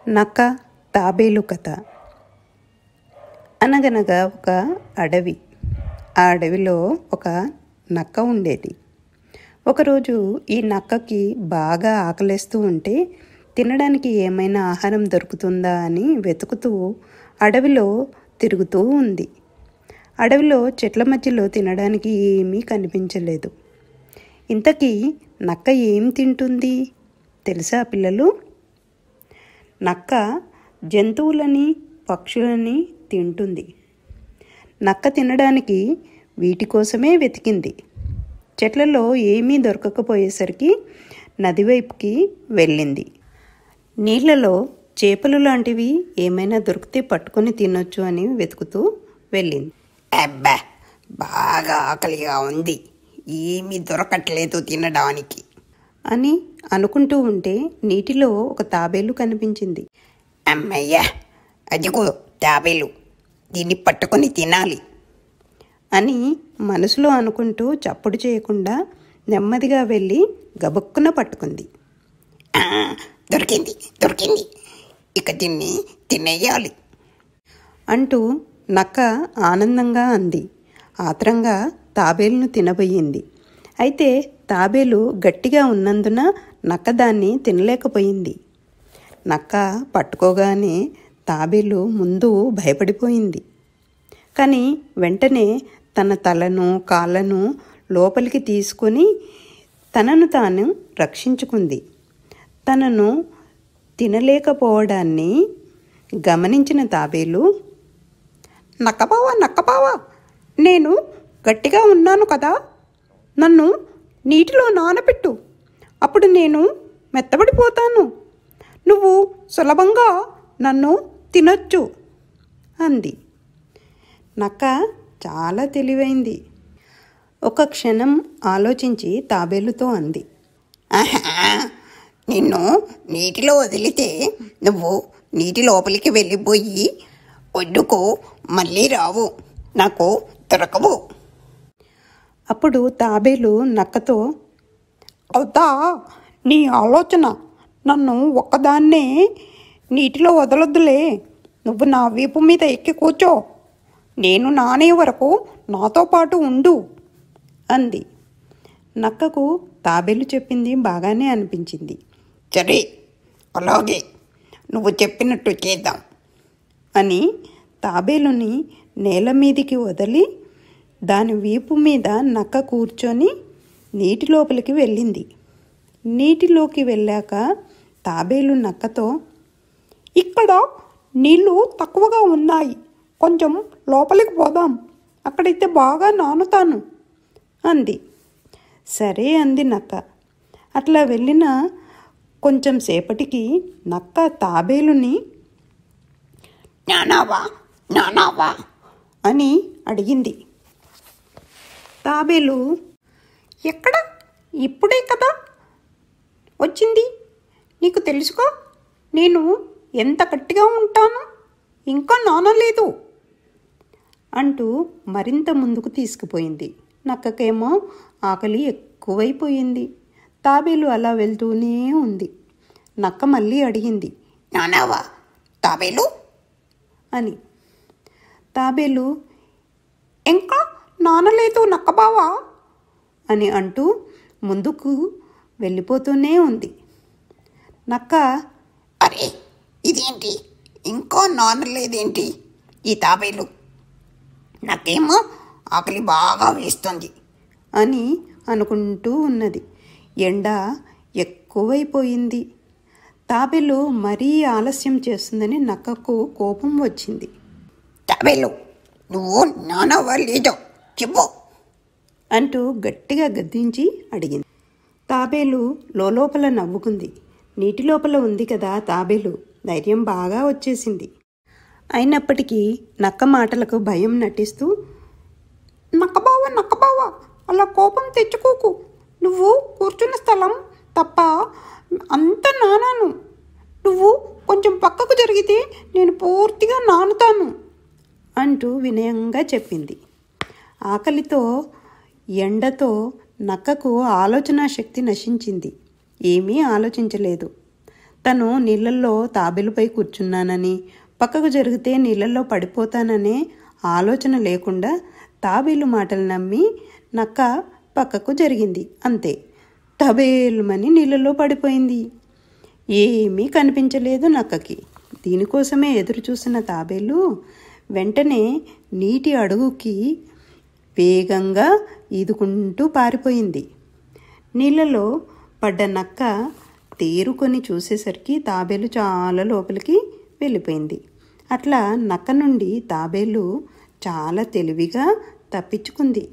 నక్క తాబేలు కథ. అనగనగా ఒక అడవి. ఆ అడవిలో ఒక నక్క ఉండేది. ఒకరోజు ఈ నక్కకి బాగా ఆకలేస్తూ ఉంటే తినడానికి ఏమైనా ఆహారం దొరుకుతుందా అని వెతుకుతూ అడవిలో తిరుగుతూ ఉంది. అడవిలో చెట్ల మధ్యలో తినడానికి ఏమీ కనిపించలేదు. ఇంతకీ నక్క ఏం తింటుంది తెలుసా పిల్లలు? నక్క జంతువులని, పక్షులని తింటుంది. నక్క తినడానికి వీటి కోసమే వెతికింది. చెట్లలో ఏమీ దొరకకపోయేసరికి నది వైపుకి వెళ్ళింది. నీళ్లలో చేపలు లాంటివి ఏమైనా దొరికితే పట్టుకొని తినొచ్చు అని వెతుకుతూ వెళ్ళింది. అబ్బా, బాగా ఆకలిగా ఉంది, ఏమీ దొరకట్లేదు తినడానికి అని అనుకుంటూ ఉంటే నీటిలో ఒక తాబేలు కనిపించింది. అమ్మయ్యా, అదిగో తాబేలు, దీన్ని పట్టుకొని తినాలి అని మనసులో అనుకుంటూ చప్పుడు చేయకుండా నెమ్మదిగా వెళ్ళి గబుక్కున పట్టుకుంది. దొరికింది దొరికింది, ఇక దీన్ని తినేయాలి అంటూ నక్క ఆనందంగా అంది. ఆత్రంగా తాబేలును తినబోయింది. అయితే తాబేలు గట్టిగా ఉన్నందున నక్క దాన్ని తినలేకపోయింది. నక్క పట్టుకోగానే తాబేలు ముందు భయపడిపోయింది. కానీ వెంటనే తన తలను, కాళ్ళను లోపలికి తీసుకొని తనను తాను రక్షించుకుంది. తనను తినలేకపోవడాన్ని గమనించిన తాబేలు, నక్కబావా నక్కబావా, నేను గట్టిగా ఉన్నాను కదా, నన్ను నీటిలో నానబెట్టు, అప్పుడు నేను మెత్తబడిపోతాను, నువ్వు సులభంగా నన్ను తినొచ్చు అంది. నక్క చాలా తెలివైంది. ఒక క్షణం ఆలోచించి తాబేలుతో అంది, నిన్ను నీటిలో వదిలితే నువ్వు నీటి లోపలికి వెళ్ళిపోయి ఒడ్డుకు మళ్ళీ రావు, నాకు దొరకవు. అప్పుడు తాబేలు నక్కతో, అవుతా నీ ఆలోచన, నన్ను ఒక్కదాన్నే నీటిలో వదలొద్దులే, నువ్వు నా వీపు మీద ఎక్కి కూర్చో, నేను నానే వరకు నాతో పాటు ఉండు అంది. నక్కకు తాబేలు చెప్పింది బాగానే అనిపించింది. సరే, అలాగే, నువ్వు చెప్పినట్టు చేద్దాం అని తాబేలుని నేల మీదికి వదిలి దాని వీపు మీద నక్క కూర్చొని నీటి లోపలికి వెళ్ళింది. నీటిలోకి వెళ్ళాక తాబేలు నక్కతో, ఇక్కడ నీళ్లు తక్కువగా ఉన్నాయి, కొంచెం లోపలికి పోదాం, అక్కడైతే బాగా నానుతాను అంది. సరే అంది నక్క. అట్లా వెళ్ళిన కొంచెం సేపటికి నక్క తాబేలుని నానావా నానావా అని అడిగింది. తాబేలు, ఎక్కడ, ఇప్పుడే కదా వచ్చింది, నీకు తెలుసుకో, నేను ఎంత గట్టిగా ఉంటాను, ఇంకా నానలేదు అంటూ మరింత ముందుకు తీసుకుపోయింది. నక్కకేమో ఆకలి ఎక్కువైపోయింది. తాబేలు అలా వెళ్తూనే ఉంది. నక్క మళ్ళీ అడిగింది, నానావా తాబేలు అని. తాబేలు, ఇంకా నానలేదు నక్కబావా అని అంటూ ముందుకు వెళ్ళిపోతూనే ఉంది. నక్క, అరే ఇదేంటి, ఇంకా నానలేదేంటి ఈ తాబేలు, నాకేమో ఆకలి బాగా వేస్తుంది అని అనుకుంటూ ఉన్నది. ఎండ ఎక్కువైపోయింది. తాబేలు మరీ ఆలస్యం చేస్తుందని నక్కకు కోపం వచ్చింది. తాబేలు, నువ్వు నానవా లేదో చెప్పు అంటూ గట్టిగా గద్దించి అడిగింది. తాబేలు లోపల నవ్వుకుంది. నీటి లోపల ఉంది కదా తాబేలు, ధైర్యం బాగా వచ్చేసింది. అయినప్పటికీ నక్క మాటలకు భయం నటిస్తూ, నక్కబావా నక్కబావా, అలా కోపం తెచ్చుకోకు, నువ్వు కూర్చున్న స్థలం తప్ప అంత నానాను, నువ్వు కొంచెం పక్కకు జరిగితే నేను పూర్తిగా నానుతాను అంటూ వినయంగా చెప్పింది. ఆకలితో, ఎండతో నక్కకు ఆలోచనా శక్తి నశించింది. ఏమీ ఆలోచించలేదు. తను నీళ్ళల్లో తాబేలుపై కూర్చున్నానని, పక్కకు జరిగితే నీళ్ళల్లో పడిపోతాననే ఆలోచన లేకుండా తాబేలు మాటలు నమ్మి నక్క పక్కకు జరిగింది. అంతే, తబేలుమని నీళ్ళలో పడిపోయింది. ఏమీ కనిపించలేదు నక్కకి. దీనికోసమే ఎదురు చూసిన తాబేలు వెంటనే నీటి అడుగుకి వేగంగా ఈదుకుంటూ పారిపోయింది. నీళ్ళలో పడ్డ నక్క తేరుకొని చూసేసరికి తాబేలు చాలా లోపలికి వెళ్ళిపోయింది. అట్లా నక్క నుండి తాబేలు చాలా తెలివిగా తప్పించుకుంది.